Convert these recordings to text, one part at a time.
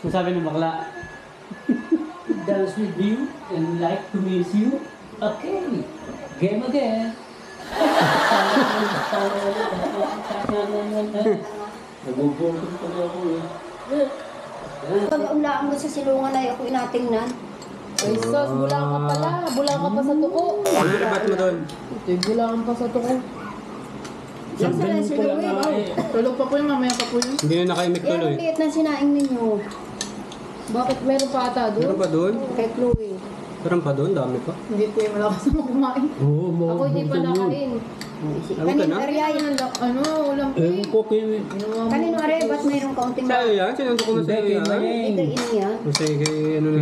Ang sabi ng bakla, dance with you and like to miss you. Okay, game again. Nagbubuntong pa ako eh. Pag-ulaan mo sa silungan ay ako inatingnan. Ay, sus, bulang ka pala. Bulang ka pa sa tuko. Ano libat mo doon? Ito, bulang ka pa sa tuko. Diyan sa lang silungan. Tulog pa po yung mamaya pa po yun. Hindi na nakaimik Yan tuloy. ang liit ng sinaing ninyo. Bakit meron pa ata doon? Meron pa doon? Kay Chloe. Meron pa doon? Dami pa. Hindi ko yung malakas na kumain. Oo, Ako hindi pa nakain. Ewan ka na? Kanino Arya yan? Ano, ulam ko Ewan ko kayo. Kanino Arya? Ba't mayroong kaunting Sa'yo yan? Sinunod ko na Hindi, sa'yo kay yan? Mayeng. Ito ini yan? Kasi kay ano na,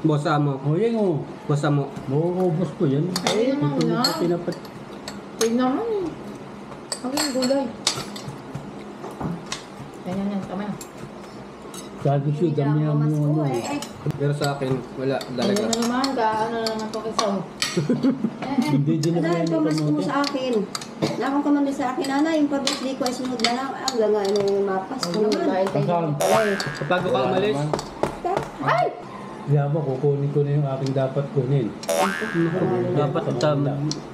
boss amo. O yan o. Boss amo. Maubos ko yan. Ayun naman Ito ulam. na tinapat. Tignan naman eh. Ang yung gulay. Yan. Tama na. Sabi siya, dami ang Mas ano. ko eh. Pero sa akin, wala. Ano Dalaga. na naman, ano na naman to kisaw. Hindi din naman Dahil yung pamas mo kamote. sa akin. Nakong kaman sa akin, Ana, yung pabisli ko ay sunod na lang. Hanggang nga yung mapas ko naman. Dahil tayo Asal. pala eh. Kapag ka umalis, Ay! Kaya ba, kukunin ko na yung aking dapat kunin. dapat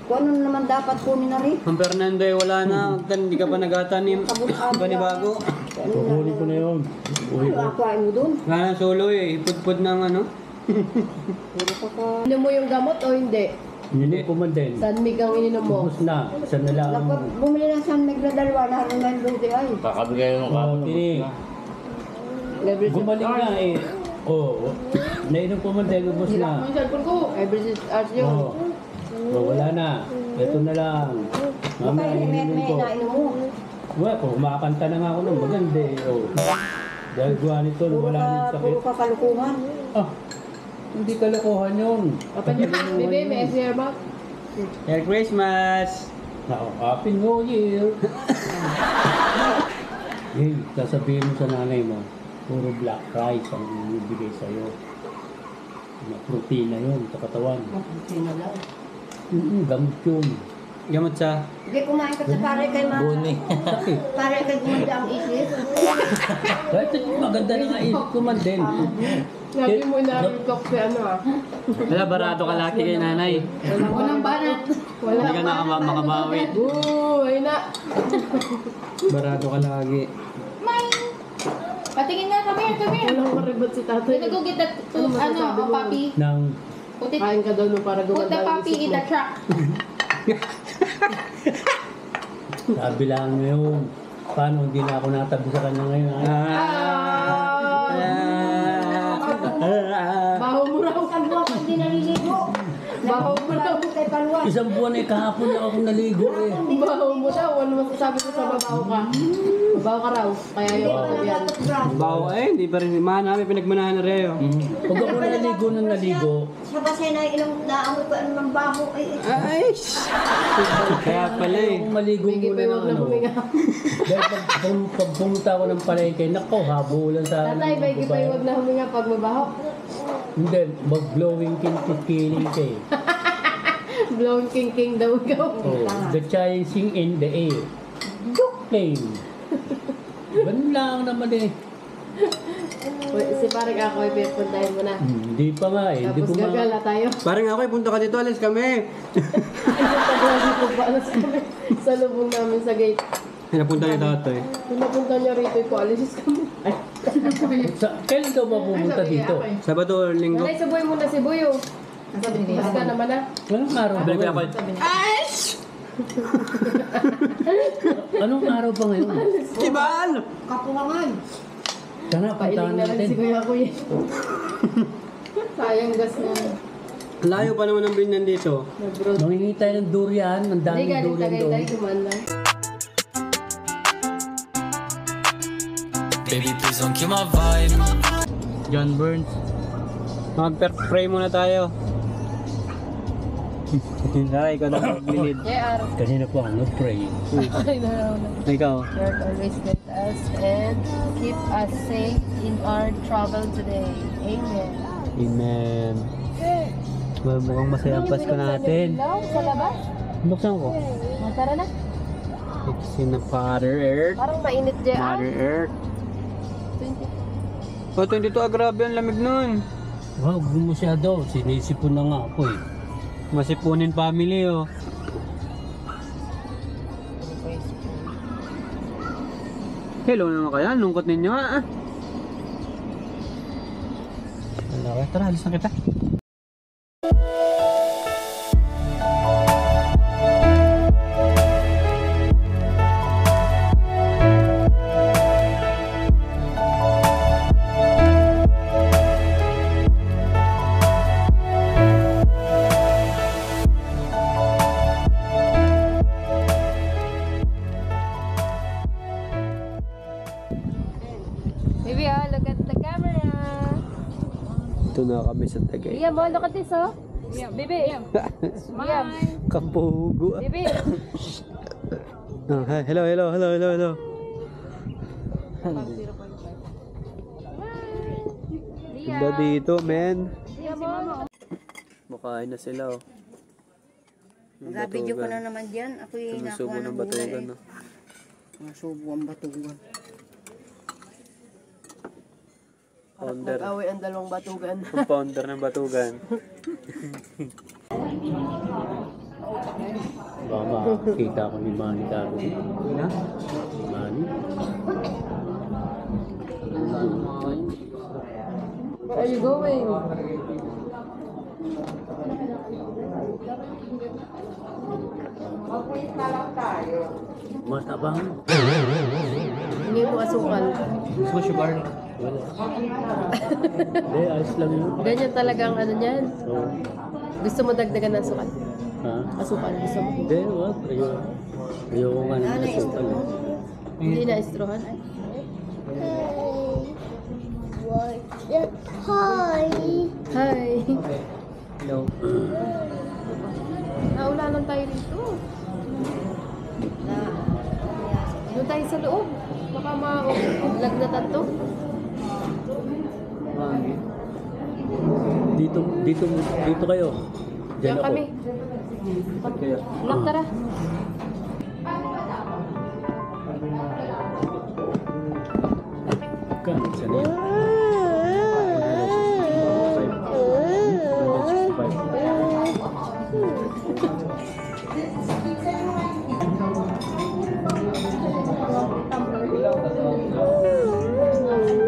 Kung ano naman dapat kunin na rin. Ang Fernando ay wala na. Hindi ka pa nagatanim. Panibago. Kukunin ko na yun. Uwi Ano ko. akwain mo dun? Wala na solo eh. Ipudpud ng ano. Puro ka ka. Ininom mo yung gamot o hindi? Ininom ko man din. San mig ang ininom mo? Ubus na. Isa na lang. Bumili ng San Meg na dalawa na harin na yung ay. Kakabigay ng Oh, kapon. tini. Gumaling na eh. Oo. Nainom ko man din. Ubus Hilak mo na. yung cellphone ko. Every 6 hours yun. Oo. Oh, wala na. Ito na lang. Baka Mamaya may ininom ko. nainom mo. Well, kumakanta na nga ako ng maganda eh. Oh. Dahil gawa nito, wala nang sakit. Puro ka kalukuhan. Ah, hindi kalokohan yun. Open your mouth, baby. May SR ba? Merry Christmas! Now, Happy New Year! Eh, sasabihin mo sa nanay mo, puro black rice ang ibigay sa'yo. Protein na yun sa katawan. Sino lang? Gamot yun. Gamot sa... Hindi kumain ka sa pare kay ma. Buni. Sakit. Pare kay gumanda ang isip. Kahit maganda na nga isip ko man din. Lagi mo na-retalk si ano ah. Wala, barato ka laki kay nanay. Walang banat. Wala Hindi ka na makabawi. Oo, ayun na. Barato ka lagi. Patingin nga kami. Walang maribot si tatay. Can you go get that Ano masasabi mo? puppy? Nang Put it, Kain ka doon para put gumanda the ang puppy isip in mo. the truck. sabi lang ngayon, paano hindi na ako natabi sa kanya ngayon? Baho mo raw. Isang buwan ka hindi naliligo. Baho mo raw. Kay Palwa. Isang buwan eh, kahapon na ako naligo eh. Baho mo daw. Ano masasabi ko sa babaho ka? Babaho ka raw. Kaya yung ako yan. Bawo eh, hindi pa rin. Mahal namin pinagmanahan na rin. Pag ako naligo ng naligo, Sa basen na ilang naamoy ko ano ng baho. Ay! Kaya pala eh. kung maligo Bigay pa muna yung ng wag na ano. huminga. Dahil pag pumunta ako ng palengke, nako, habulan sa akin. Tatay, ng bigay pa yung wag na huminga pag mabaho. Hindi, mag-blowing killing ka eh. Blowing king daw ikaw. Oh, the child sing in the air. Joking. Ganun lang naman eh. Si parang ako, ipipuntahin mo na. Hindi pa nga eh. Hindi Tapos ko ma... gagala tayo. Parang ako eh, punta ka dito, alis kami. Ayun, pag-wagi po ba alas kami sa lubong namin sa gate. Pinapunta ni tatay. Kung napunta niya rito, ipaalis kami. Ay, Kailan daw ba pumunta dito? Sabado o linggo. nanay, subuhin mo na si Buyo. Basta naman na. Anong araw ba Sabi ko ngayon? ako, Anong araw ba ngayon? Kibal! Kapuhangan. Sana Pailing puntahan na lang si natin. Kuya Kuya. Sayang gas na. Layo pa naman ang binyan dito. Nag-road. Mangingi tayo ng durian. Ang Hindi daming galing durian doon. Tagaytay, kumaan lang. Baby, please don't kill my vibe. John Burns. Mag-pray muna tayo. Saray ko na maglilid. JR. Kanina pa ako nag-pray. Ay, naraw na. Ikaw. Lord, always guide us and keep us safe in our travel today. Amen. Amen. Mukhang masaya ang Pasko natin. Sa labas? Buksan ko. Tara na. It's in the Father Earth. Parang mainit, JR. Mother Earth. 20. O, 22, grabe ang lamig nun. Wow, masyado. Sinisipon na nga ako eh. Masipunin family, oh. Hello naman kaya, lungkot ninyo, ah. Tara, alis na kita. Baby, oh, look at the camera. Ito na kami sa Tagay. Liam, oh, look at this, oh. Baby, Liam. Kapugo. Baby. Oh, hi, hello. Ganda dito, men. Liam, oh. Makain na sila, oh. Mag-video ko na naman dyan. Ako'y Sumusubo nakuha ng ng batugan, gulay. no? Masubo ang batugan. Founder. Away ang dalawang batugan. Ang founder ng batugan. Baka makakita ko ni Manny Caro. Na? Manny? Where are you going? Matabang. Hindi mo asukal. Gusto mo sugar? Wala. Hindi, ayos lang yun. Ganyan talaga ang ano niyan. Oo. Gusto mo dagdagan ng asukal? Ha? Asukal, gusto mo. Hindi, wag. Ayoko nga na nasukal. Hindi na istruhan. Hi! Hello. Naulanan tayo dito. Doon tayo sa loob. Baka ma-vlog na tanto. Dito kayo. Diyan ako. kami. Vlog, tara. Ka, saan yan? 165.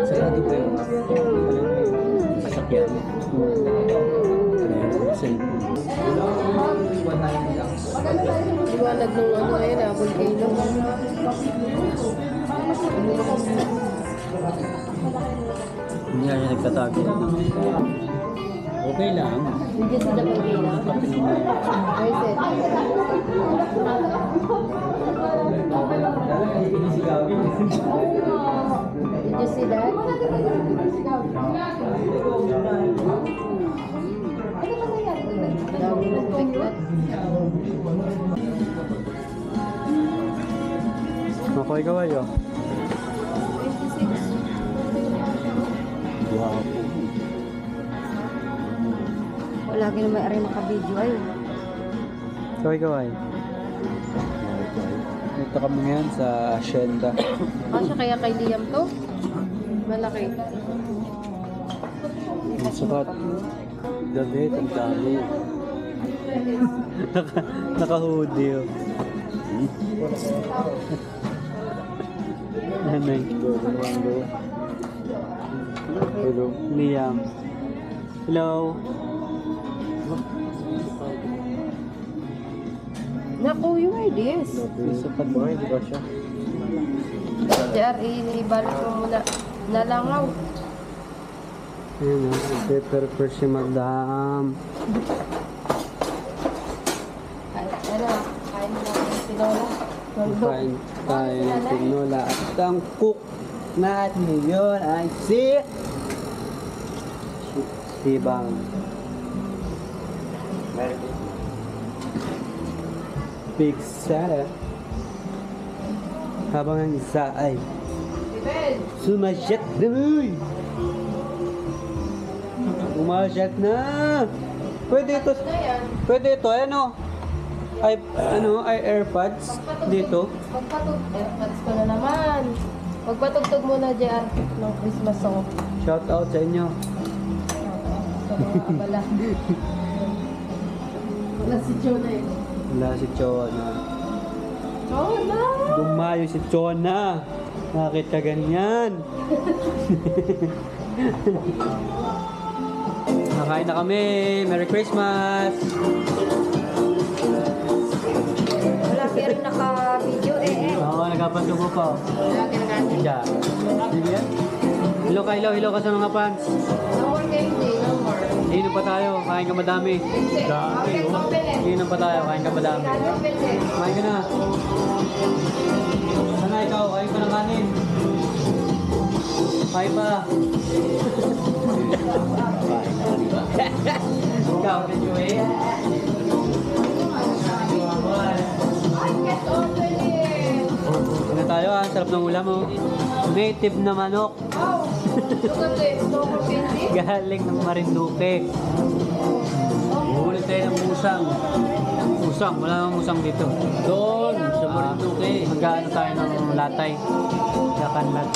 Sarado ko yun. Sasakyan. Liwanag ng ano ngayon, volcano. Hindi nga niya nagtatago. Okay lang. Hindi sila volcano. Where is it? Did you see that? Dami ng peklat. Makoy-kaway, oh. 26. Wow. Wala ka naman rin makabidyo ay. Kaway-kaway. Dito kami ngayon sa Hacienda. Kasya kaya kay Liam to? Malaki. Ang sukat. Gabi, ang dami. Naka-hoodie, oh. Nanay. Hello. Liam. Hello. Naku, yung ideas. Sukat ba? Hindi ba siya? JR, ibalik mo muna. Nalangaw. Ayan, oh. Pepper si Madam. Ano, kain mo lang ng tinola. Kain tayo ng tinola. At ang cook natin ngayon ay si Bang. Big Sarah. Habang ang isa ay sumasyat na. Umasyat na. Pwede ito, ano? Ay AirPods dito. AirPods ko na naman. Magpatugtog muna, JR, ng Christmas song. Shout out sa inyo. Sa mga abala. Wala si Jonah eh. Wala si Chona. Jonah! Dumayo si Chona. Bakit ka ganyan? Nakain na kami. Merry Christmas! Wala kaya rin naka-video eh. Oo, nagpapasubo pa. Wala kinakain. Siya. Sige yan. Hello ka sa mga fans. No more candy, no more. Inom pa tayo, kain ka madami. Dami, oh. Inom pa tayo, kain ka madami. Kain ka na. Sana ikaw, kain ka ng kanin. Kain pa. Ikaw, medyo eh. Kaya tayo ah, sarap ng ulam oh. Native na manok. No more candy. Galing ng Marinduque. Ulit tayo ng musang. Musang, wala namang musang dito. Doon, sa Marinduque. Magkano tayo ng latay. Kakanlat.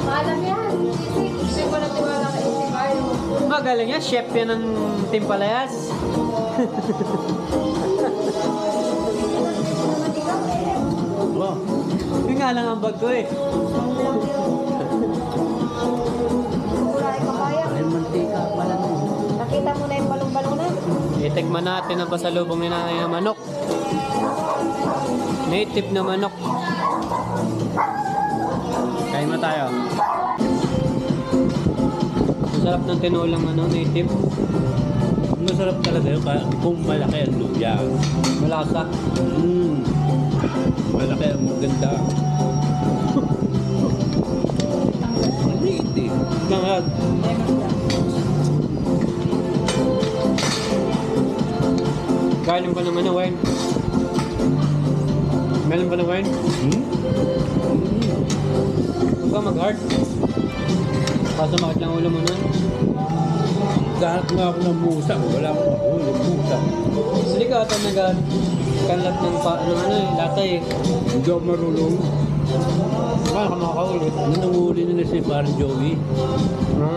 Maalam yan. Hindi ko na tiwala kay Isi Bayo. Magaling yan, chef yan ng Timpalayas. Wow. Yun nga lang ang bag ko eh. Wala ay kapaya. Ay, mantika pala mo. Nakita mo na yung balong-balong na. Itikman natin ang pasalubong ni nanay na manok. Native na manok. Kain mo tayo. Masarap ng tinulang ano, native. Masarap talaga yun kung malaki ang luya. Malasa. Malaki ang maganda. Maliit eh. Nangat. Kain pa naman ng wine. Meron pa ng wine? Huwag ka mag-hard. Kaso makit lang ulo mo nun. Kahanap nga ako ng musang. Wala akong mahuli. Musang. Hindi ka ata nag-kanlat ng latay eh. Hindi ako marunong. Paano ka makakaulit? Nananguli nila si parang Joey. Ha?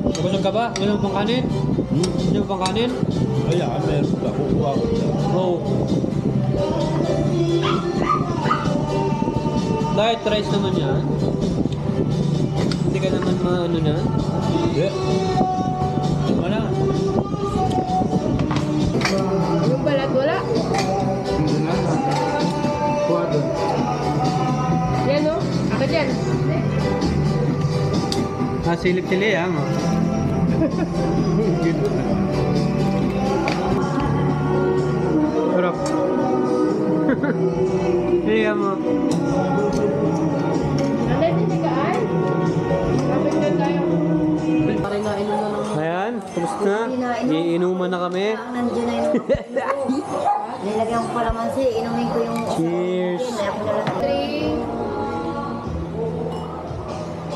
Nabusog ka ba? Wala mo pang kanin? Wala mo pang kanin? Kaya meron pa. Kukuha ko siya. Oo. Diet rice naman yan. Hindi ka naman maano na. Hindi. Wala. Yung balat wala. Kuha doon. Yan o. Ako dyan. Silip-sili ah. Sarap. Hiya mo. Nanay, hindi ka ay? Kapit na tayo. Parang nainom na lang. Ayan, tapos na. Iinuman na kami. Ang nandiyan na yung nilagyan ko pala mansi. Inumin ko yung... Cheers. Kaya ko na lang. 3.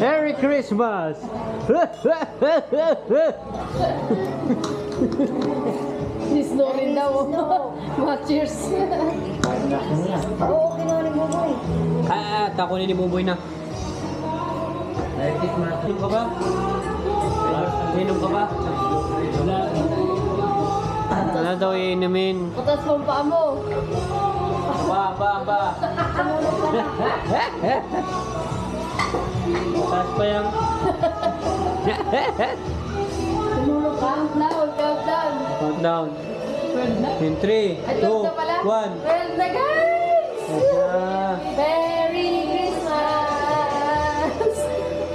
Merry Christmas! Snoring daw. Mga cheers. Oo, kinuha ni Buboy. Takunin ni Buboy na. Inom ka ba? Inom ka ba? Wala daw iinumin. Putas mo ang paa mo. Ba. Taas pa yan. Tumulog ka. Countdown. Countdown. In 3, 2, 1. Ay, 12 na pala. 12 na guys! Merry Christmas!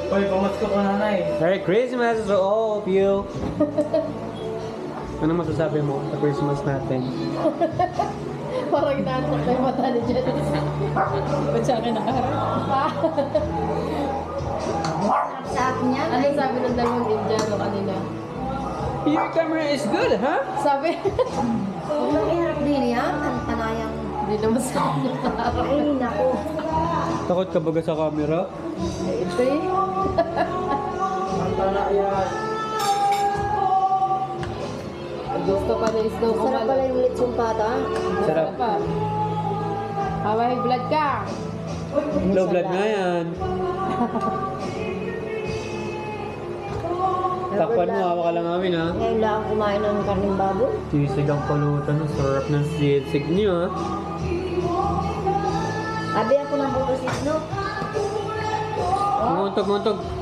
Hoy, pamasko ko nanay. Merry Christmas to all of you. Ano masasabi mo sa Christmas natin? Parang inaantok na yung mata ni Janice. Ba't siya akin nakaharap? Sa akin yan. Ano sabi ng dalawang Indiano kanina? Your camera is good, huh? Sabi, Huwag lang iharap din yan. Ang tanayang... hindi naman sa kanya nakaharap. Ay, naku. Takot ka baga sa camera? Ito eh. Gusto pa ni Snow Sarap pala yung lechong pata. Sarap. pa. Haway blood ka. Low blood nga yan. Takpan mo, hawa ka lang namin ha. Ngayon lang ako kumain ng karning baboy. Sisig ang pulutan, ang sarap ng sisig niyo ha. Sabi ako ng bukas no? Muntog, muntog.